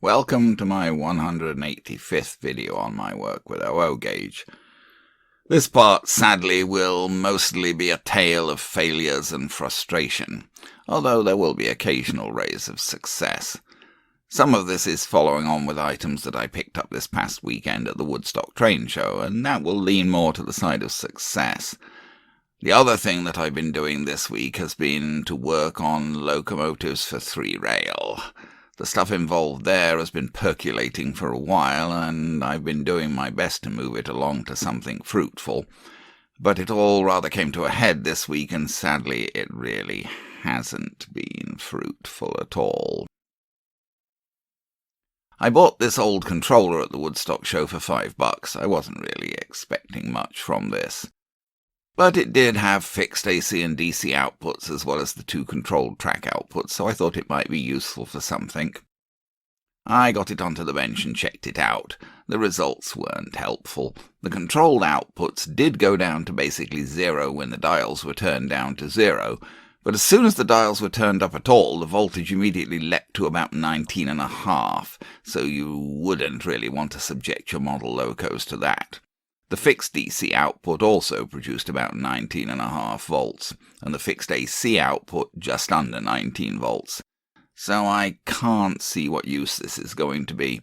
Welcome to my 185th video on my work with OO gauge. This part, sadly, will mostly be a tale of failures and frustration, although there will be occasional rays of success. Some of this is following on with items that I picked up this past weekend at the Woodstock Train Show, and that will lean more to the side of success. The other thing that I've been doing this week has been to work on locomotives for 3-rail. The stuff involved there has been percolating for a while, and I've been doing my best to move it along to something fruitful. But it all rather came to a head this week, and sadly it really hasn't been fruitful at all. I bought this old controller at the Woodstock show for $5. I wasn't really expecting much from this. But it did have fixed AC and DC outputs as well as the 2 controlled track outputs, so I thought it might be useful for something. I got it onto the bench and checked it out. The results weren't helpful. The controlled outputs did go down to basically 0 when the dials were turned down to 0, but as soon as the dials were turned up at all, the voltage immediately leapt to about 19.5, so you wouldn't really want to subject your model locos to that. The fixed DC output also produced about 19.5 volts, and the fixed AC output just under 19 volts. So I can't see what use this is going to be.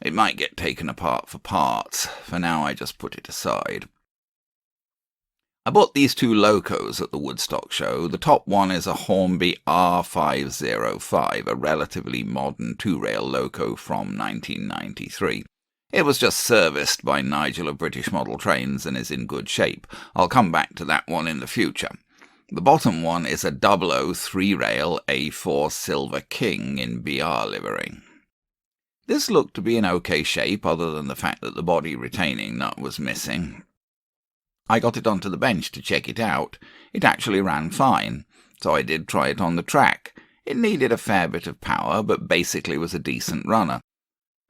It might get taken apart for parts. For now I just put it aside. I bought these 2 locos at the Woodstock show. The top one is a Hornby R505, a relatively modern 2-rail loco from 1993. It was just serviced by Nigel of British Model Trains and is in good shape. I'll come back to that one in the future. The bottom one is a Dublo 3-rail A4 Silver King in BR livery. This looked to be in okay shape other than the fact that the body retaining nut was missing. I got it onto the bench to check it out. It actually ran fine, so I did try it on the track. It needed a fair bit of power, but basically was a decent runner.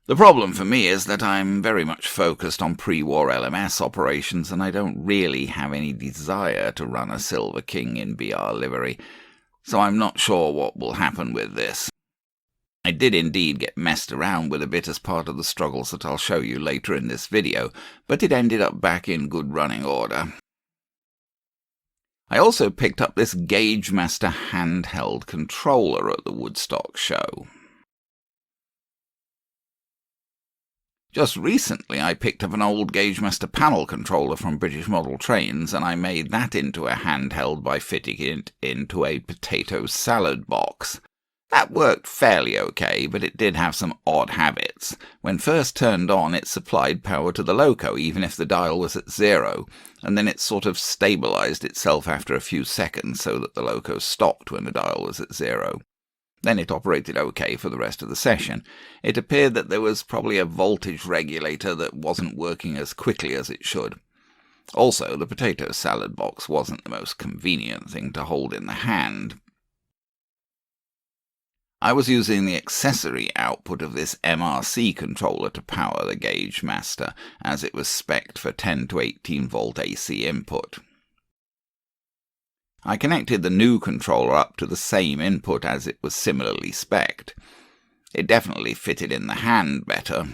The problem for me is that I'm very much focused on pre-war LMS operations, and I don't really have any desire to run a Silver King in BR livery, so I'm not sure what will happen with this. I did indeed get messed around with a bit as part of the struggles that I'll show you later in this video, but it ended up back in good running order. I also picked up this Gaugemaster handheld controller at the Woodstock show. Just recently I picked up an old Gaugemaster panel controller from British Model Trains, and I made that into a handheld by fitting it into a potato salad box. That worked fairly okay, but it did have some odd habits. When first turned on, it supplied power to the loco even if the dial was at 0, and then it sort of stabilized itself after a few seconds so that the loco stopped when the dial was at 0. Then it operated okay for the rest of the session. It appeared that there was probably a voltage regulator that wasn't working as quickly as it should. Also, the potato salad box wasn't the most convenient thing to hold in the hand. I was using the accessory output of this MRC controller to power the Gaugemaster, as it was spec'd for 10 to 18 volt AC input. I connected the new controller up to the same input as it was similarly spec'd. It definitely fitted in the hand better.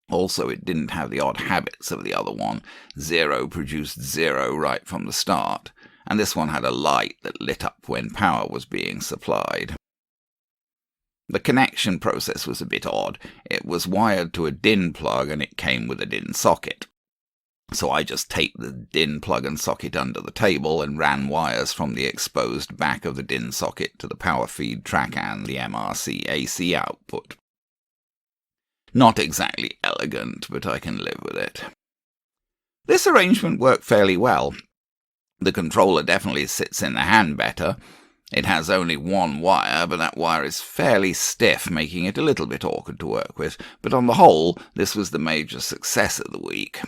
Also, it didn't have the odd habits of the other one. 0 produced 0 right from the start, and this one had a light that lit up when power was being supplied. The connection process was a bit odd. It was wired to a DIN plug and it came with a DIN socket. So I just taped the DIN plug and socket under the table and ran wires from the exposed back of the DIN socket to the power feed track and the MRC AC output. Not exactly elegant, but I can live with it. This arrangement worked fairly well. The controller definitely sits in the hand better. It has only one wire, but that wire is fairly stiff, making it a little bit awkward to work with, but on the whole, this was the major success of the week.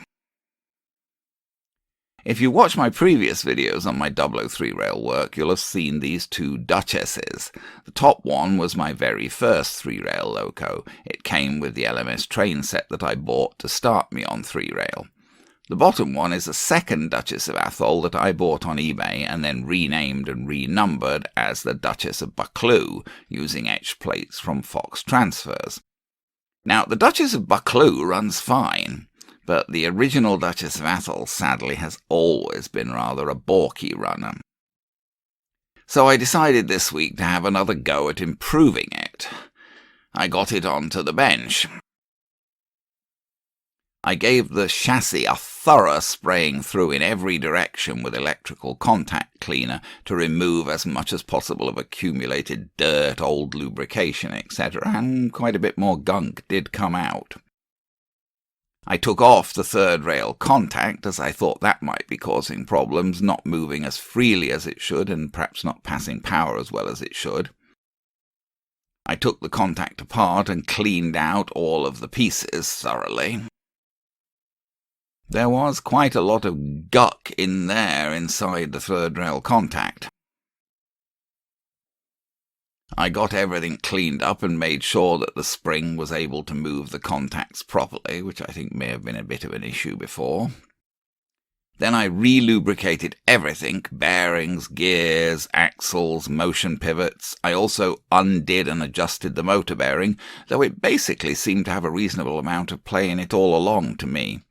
If you watch my previous videos on my Dublo 3-rail work, you'll have seen these 2 Duchesses. The top one was my very first 3-rail loco. It came with the LMS train set that I bought to start me on 3-rail. The bottom one is a second Duchess of Atholl that I bought on eBay and then renamed and renumbered as the Duchess of Buccleuch, using etched plates from Fox Transfers. Now, the Duchess of Buccleuch runs fine, but the original Duchess of Atholl sadly has always been rather a balky runner. So I decided this week to have another go at improving it. I got it onto the bench. I gave the chassis a thorough spraying through in every direction with electrical contact cleaner to remove as much as possible of accumulated dirt, old lubrication, etc., and quite a bit more gunk did come out. I took off the third rail contact, as I thought that might be causing problems, not moving as freely as it should and perhaps not passing power as well as it should. I took the contact apart and cleaned out all of the pieces thoroughly. There was quite a lot of guck in there inside the third rail contact. I got everything cleaned up and made sure that the spring was able to move the contacts properly, which I think may have been a bit of an issue before. Then I re-lubricated everything, bearings, gears, axles, motion pivots. I also undid and adjusted the motor bearing, though it basically seemed to have a reasonable amount of play in it all along to me.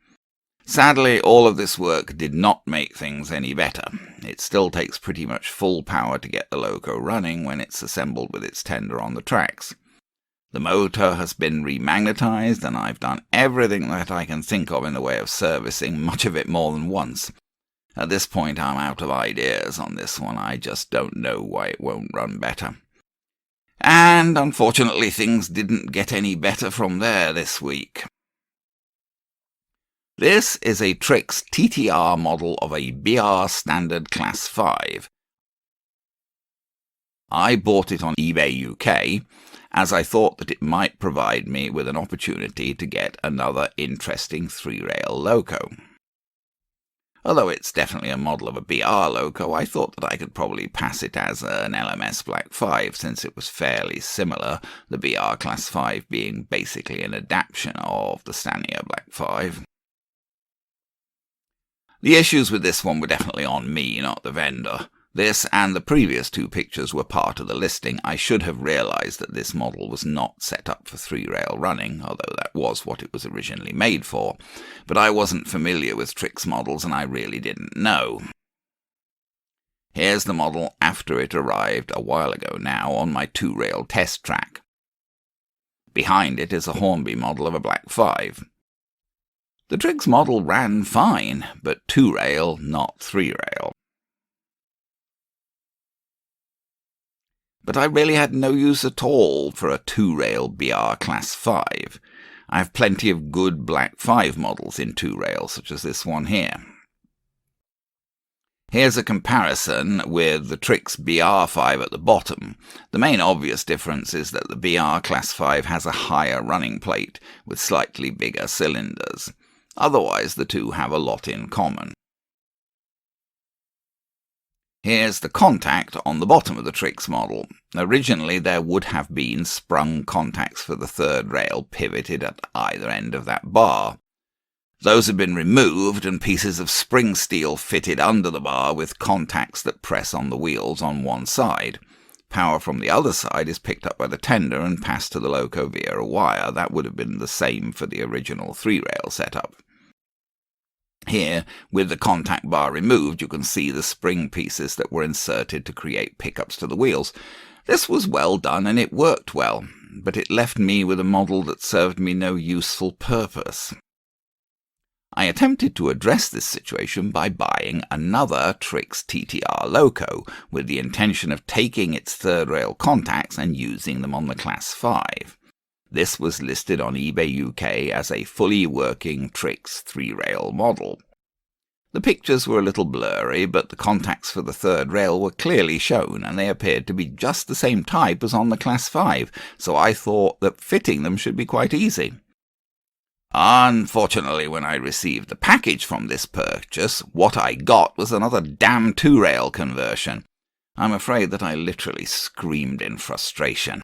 Sadly, all of this work did not make things any better. It still takes pretty much full power to get the loco running when it's assembled with its tender on the tracks. The motor has been remagnetized, and I've done everything that I can think of in the way of servicing, much of it more than once. At this point, I'm out of ideas on this one. I just don't know why it won't run better. And unfortunately, things didn't get any better from there this week. This is a Trix TTR model of a BR Standard Class 5. I bought it on eBay UK, as I thought that it might provide me with an opportunity to get another interesting three-rail loco. Although it's definitely a model of a BR loco, I thought that I could probably pass it as an LMS Black 5, since it was fairly similar, the BR Class 5 being basically an adaptation of the Stanier Black 5. The issues with this one were definitely on me, not the vendor. This and the previous two pictures were part of the listing. I should have realised that this model was not set up for three-rail running, although that was what it was originally made for. But I wasn't familiar with Trix models and I really didn't know. Here's the model after it arrived a while ago now on my two-rail test track. Behind it is a Hornby model of a Black 5. The Trix model ran fine, but two-rail, not three-rail. But I really had no use at all for a two-rail BR Class 5. I have plenty of good Black 5 models in two-rail, such as this one here. Here's a comparison with the Trix BR5 at the bottom. The main obvious difference is that the BR Class 5 has a higher running plate, with slightly bigger cylinders. Otherwise, the two have a lot in common. Here's the contact on the bottom of the Trix model. Originally, there would have been sprung contacts for the third rail pivoted at either end of that bar. Those have been removed and pieces of spring steel fitted under the bar with contacts that press on the wheels on one side. Power from the other side is picked up by the tender and passed to the loco via a wire. That would have been the same for the original three-rail setup. Here, with the contact bar removed, you can see the spring pieces that were inserted to create pickups to the wheels. This was well done and it worked well, but it left me with a model that served me no useful purpose. I attempted to address this situation by buying another Trix TTR loco, with the intention of taking its third rail contacts and using them on the Class 5. This was listed on eBay UK as a fully working Trix three-rail model. The pictures were a little blurry, but the contacts for the third rail were clearly shown, and they appeared to be just the same type as on the Class 5, so I thought that fitting them should be quite easy. Unfortunately, when I received the package from this purchase, what I got was another damn two-rail conversion. I'm afraid that I literally screamed in frustration.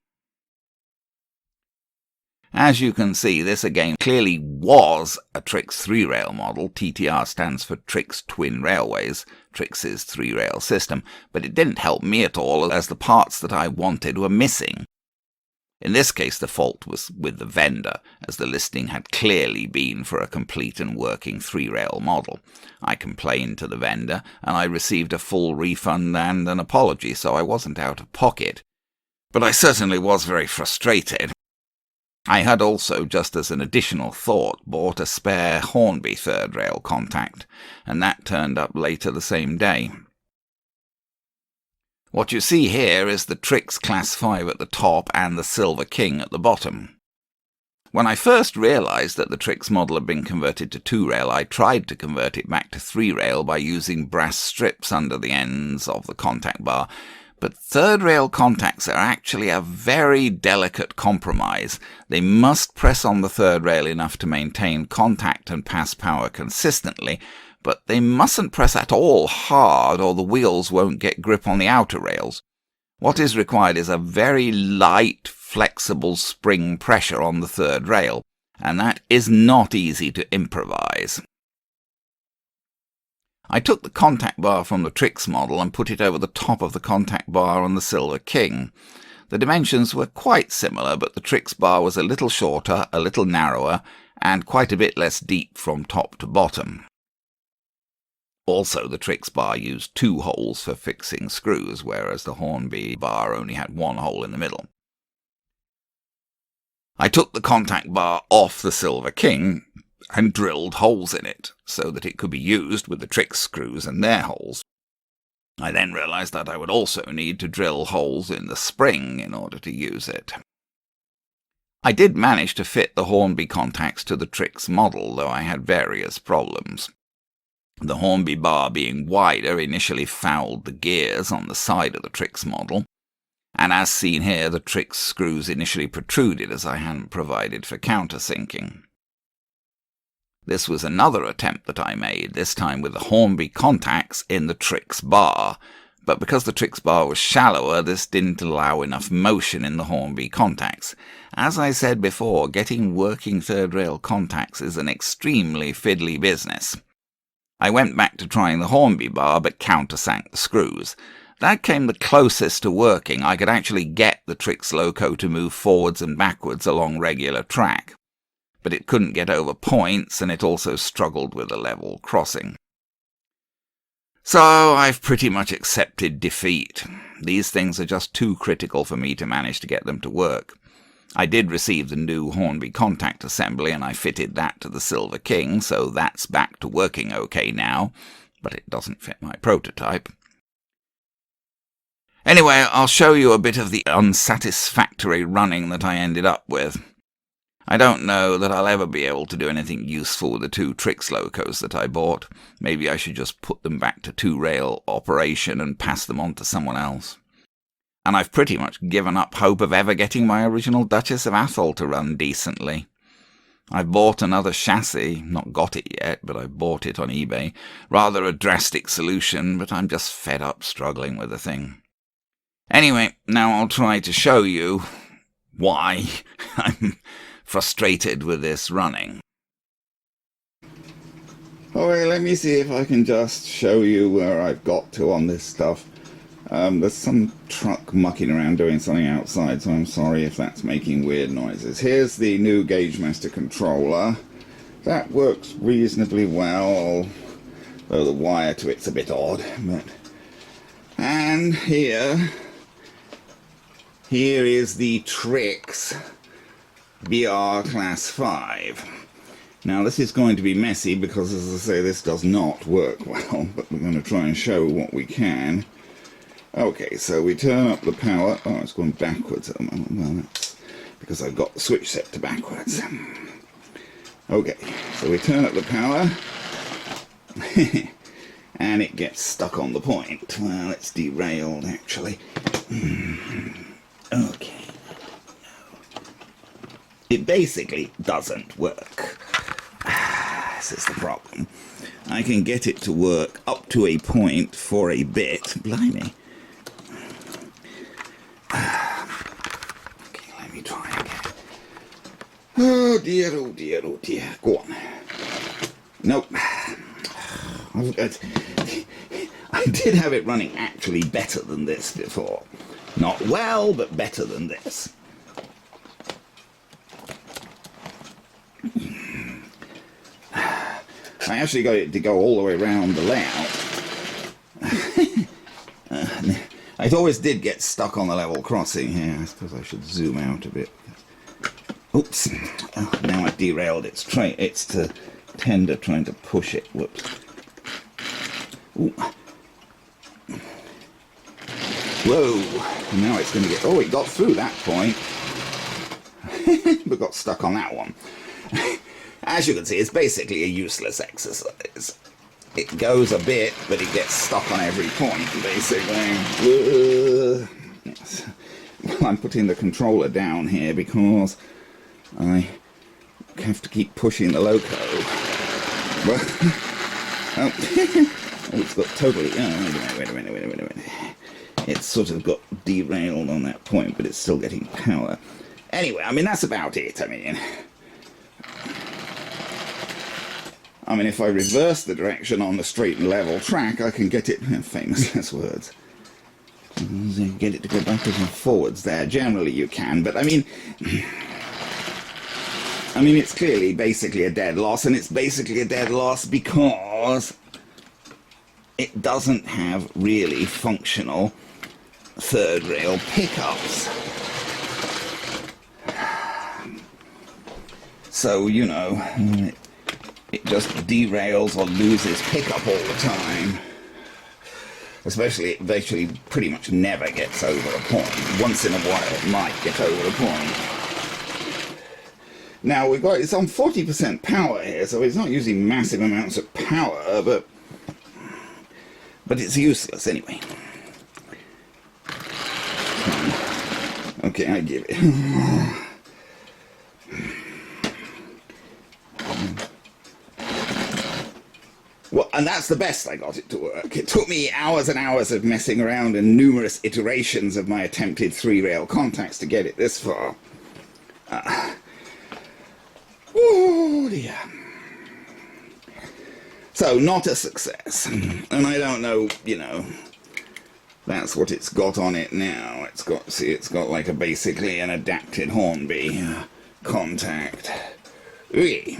As you can see, this again clearly was a Trix three-rail model. TTR stands for Trix Twin Railways, Trix's three-rail system, but it didn't help me at all as the parts that I wanted were missing. In this case, the fault was with the vendor, as the listing had clearly been for a complete and working three-rail model. I complained to the vendor, and I received a full refund and an apology, so I wasn't out of pocket. But I certainly was very frustrated. I had also, just as an additional thought, bought a spare Hornby third-rail contact, and that turned up later the same day. What you see here is the Trix Class 5 at the top and the Silver King at the bottom. When I first realised that the Trix model had been converted to two-rail, I tried to convert it back to three-rail by using brass strips under the ends of the contact bar, but third-rail contacts are actually a very delicate compromise. They must press on the third rail enough to maintain contact and pass power consistently, but they mustn't press at all hard or the wheels won't get grip on the outer rails. What is required is a very light, flexible spring pressure on the third rail, and that is not easy to improvise. I took the contact bar from the Trix model and put it over the top of the contact bar on the Silver King. The dimensions were quite similar, but the Trix bar was a little shorter, a little narrower, and quite a bit less deep from top to bottom. Also, the Trix bar used two holes for fixing screws, whereas the Hornby bar only had one hole in the middle. I took the contact bar off the Silver King and drilled holes in it, so that it could be used with the Trix screws and their holes. I then realised that I would also need to drill holes in the spring in order to use it. I did manage to fit the Hornby contacts to the Trix model, though I had various problems. The Hornby bar being wider initially fouled the gears on the side of the Trix model, and as seen here, the Trix screws initially protruded as I hadn't provided for countersinking. This was another attempt that I made, this time with the Hornby contacts in the Trix bar, but because the Trix bar was shallower, this didn't allow enough motion in the Hornby contacts. As I said before, getting working third-rail contacts is an extremely fiddly business. I went back to trying the Hornby bar, but countersank the screws. That came the closest to working. I could actually get the Trix loco to move forwards and backwards along regular track. But it couldn't get over points, and it also struggled with a level crossing. So I've pretty much accepted defeat. These things are just too critical for me to manage to get them to work. I did receive the new Hornby contact assembly, and I fitted that to the Silver King, so that's back to working okay now, but it doesn't fit my prototype. Anyway, I'll show you a bit of the unsatisfactory running that I ended up with. I don't know that I'll ever be able to do anything useful with the two Trix locos that I bought. Maybe I should just put them back to two-rail operation and pass them on to someone else. And I've pretty much given up hope of ever getting my original Duchess of Athol to run decently. I've bought another chassis, not got it yet, but I've bought it on eBay. Rather a drastic solution, but I'm just fed up struggling with the thing. Anyway, now I'll try to show you why I'm frustrated with this running. Okay, let me see if I can just show you where I've got to on this stuff. There's some truck mucking around doing something outside, so I'm sorry if that's making weird noises. Here's the new Gauge Master controller. That works reasonably well, though the wire to it's a bit odd. And here is the Trix BR Class 5. Now this is going to be messy because, as I say, this does not work well, but we're going to try and show what we can. Okay, so we turn up the power. Oh, it's going backwards at the moment. Well, that's because I've got the switch set to backwards. Okay, so we turn up the power. And it gets stuck on the point. Well, it's derailed, actually. Okay. It basically doesn't work. This is the problem. I can get it to work up to a point for a bit. Blimey. Okay, let me try again. Oh dear, oh dear, oh dear. Go on. Nope. I did have it running actually better than this before. Not well, but better than this. I actually got it to go all the way around the layout. It always did get stuck on the level crossing here. I suppose I should zoom out a bit. Oops. Oh, now I derailed its tender trying to push it. Whoops. Ooh. Whoa. Now it's going to get... Oh, it got through that point. But got stuck on that one. As you can see, it's basically a useless exercise. It goes a bit, but it gets stuck on every point, basically. Yes. Well, I'm putting the controller down here because I have to keep pushing the loco. Oh, it's got totally... Oh, wait a minute. It's sort of got derailed on that point, but it's still getting power. Anyway, I mean, that's about it. I mean, if I reverse the direction on the straight and level track, I can get it... Famous last words. Get it to go backwards and forwards there. Generally, you can, but I mean, it's clearly basically a dead loss, and it's basically a dead loss because it doesn't have really functional third rail pickups. So, you know, it just derails or loses pickup all the time. Especially, it basically pretty much never gets over a point. Once in a while it might get over a point. Now it's on 40% power here, so it's not using massive amounts of power, but it's useless anyway. Okay, I give it. Well, and that's the best I got it to work. It took me hours and hours of messing around and numerous iterations of my attempted three-rail contacts to get it this far. Oh dear. So, not a success. And I don't know, you know, that's what it's got on it now. It's got like basically an adapted Hornby contact. Ooh.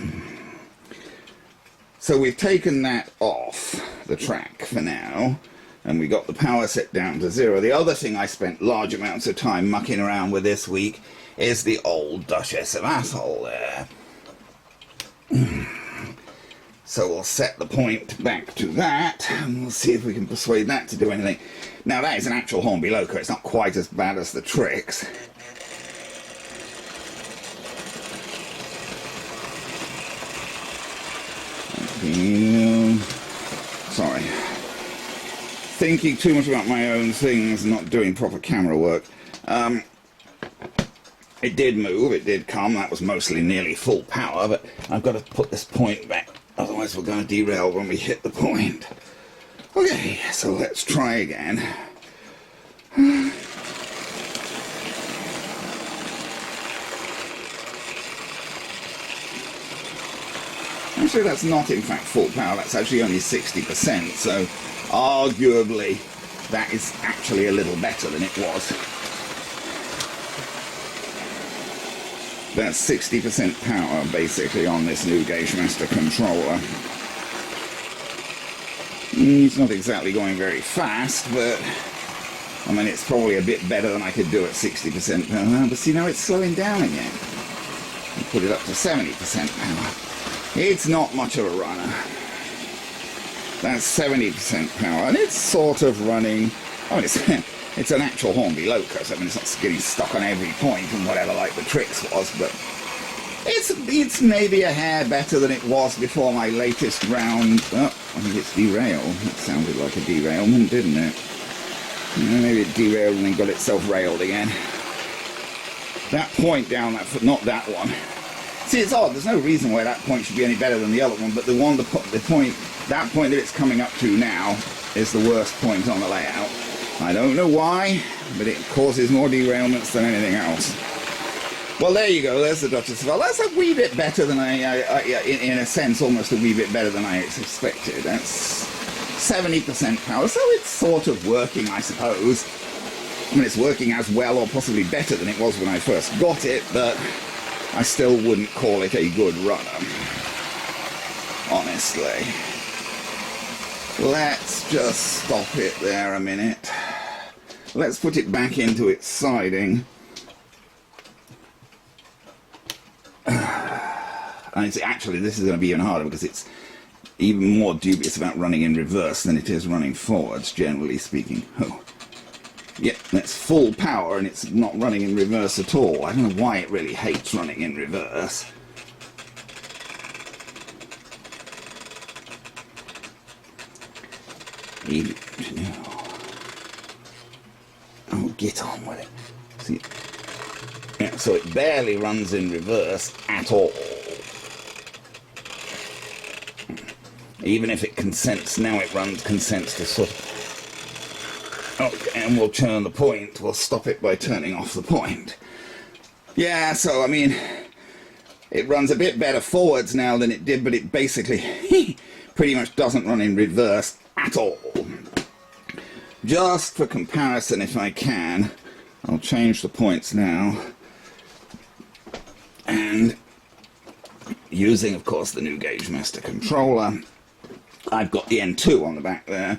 So we've taken that off the track for now, and we got the power set down to 0. The other thing I spent large amounts of time mucking around with this week is the old Duchess of Asshole there. So we'll set the point back to that, and we'll see if we can persuade that to do anything. Now that is an actual Hornby loco. It's not quite as bad as the Trix. Sorry. Thinking too much about my own things, not doing proper camera work. It did move, it did come, that was mostly nearly full power, but I've got to put this point back, otherwise we're going to derail when we hit the point. Okay, so let's try again. Actually, that's not in fact full power, that's actually only 60%, so arguably that is actually a little better than it was. That's 60% power basically on this new Gauge Master controller. It's not exactly going very fast, but I mean it's probably a bit better than I could do at 60% power. But see, now it's slowing down again. I'll put it up to 70% power. It's not much of a runner. That's 70% power, and it's sort of running. I mean, it's an actual Hornby loco, so I mean, it's not getting stuck on every point and whatever like the Trix was, but it's maybe a hair better than it was before my latest round. Oh, I think it's derailed. That sounded like a derailment, didn't it? Maybe it derailed and then got itself railed again. That point down that foot, not that one. See, it's odd. There's no reason why that point should be any better than the other one, but that point that it's coming up to now is the worst point on the layout. I don't know why, but it causes more derailments than anything else. Well, there you go. There's the Duchess. Well, that's a wee bit better than in a sense, almost a wee bit better than I expected. That's 70% power, so it's sort of working, I suppose. I mean, it's working as well or possibly better than it was when I first got it, but I still wouldn't call it a good runner. honestly. Let's just stop it there a minute. Let's put it back into its siding. And actually, this is going to be even harder because it's even more dubious about running in reverse than it is running forwards, generally speaking. Oh. Yeah, that's full power and it's not running in reverse at all. I don't know why it really hates running in reverse. Oh, get on with it. See, yeah, so it barely runs in reverse at all. Even if it consents, now it consents to sort of... Okay, and we'll turn the point. We'll stop it by turning off the point. Yeah, so, I mean, it runs a bit better forwards now than it did, but it basically pretty much doesn't run in reverse at all. Just for comparison, if I can, I'll change the points now. And using, of course, the new Gauge Master controller, I've got the N2 on the back there.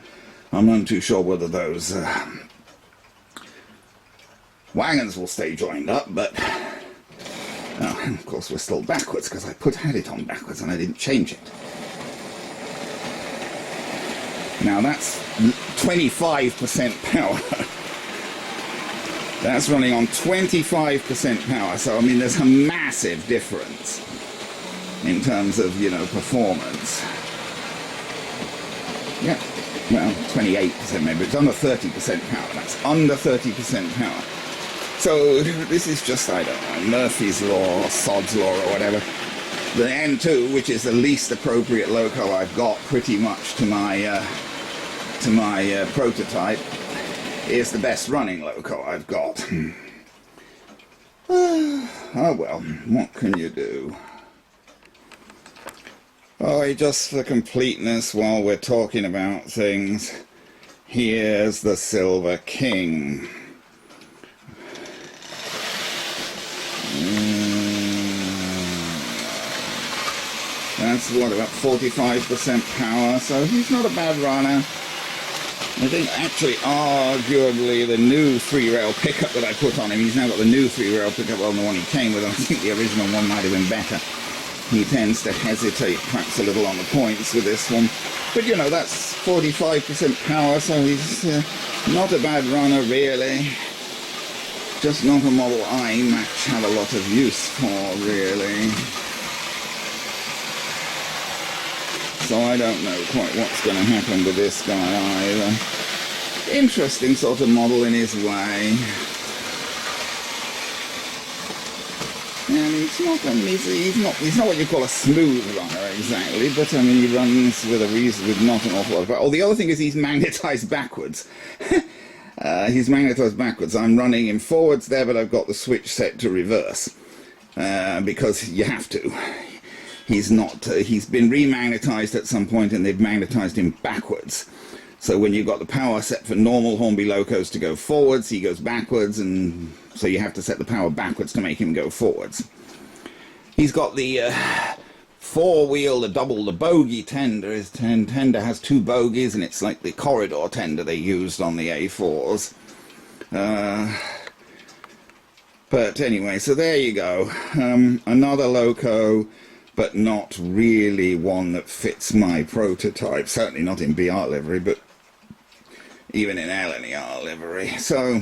I'm not too sure whether those wagons will stay joined up, but of course we're still backwards because I had it on backwards and I didn't change it. Now that's 25% power. That's running on 25% power, so I mean there's a massive difference in terms of, you know, performance. Yeah, well, 28% maybe, it's under 30% power, that's under 30% power. So this is just, I don't know, Murphy's Law, or Sod's Law or whatever. The N2, which is the least appropriate loco I've got pretty much to my prototype, is the best running loco I've got. Oh well, what can you do? Oh, just for completeness, while we're talking about things, here's the Silver King. That's what, about 45% power, so he's not a bad runner. I think actually arguably the new 3-rail pickup that I put on him, he's now got the new 3-rail pickup on the one he came with, and I think the original one might have been better. He tends to hesitate perhaps a little on the points with this one. But you know, that's 45% power, so he's not a bad runner really. Just not a model I much have a lot of use for really. So I don't know quite what's going to happen with this guy either. Interesting sort of model in his way. And he's not what you call a smooth runner exactly, but I mean he runs with not an awful lot of power. Oh, the other thing is he's magnetized backwards. He's magnetized backwards. I'm running him forwards there, but I've got the switch set to reverse because you have to. He's been remagnetized at some point and they've magnetized him backwards. So when you've got the power set for normal Hornby locos to go forwards, he goes backwards, and so you have to set the power backwards to make him go forwards. He's got the four-wheel, the bogie tender. His tender has 2 bogies, and it's like the corridor tender they used on the A4s. But anyway, so there you go. Another loco, but not really one that fits my prototype. Certainly not in BR livery, but even in LNER livery. So,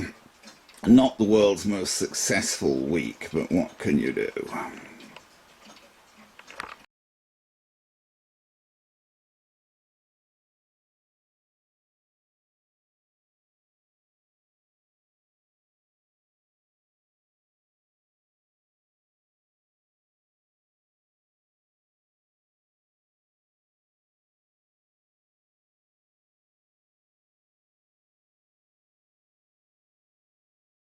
not the world's most successful week, but what can you do?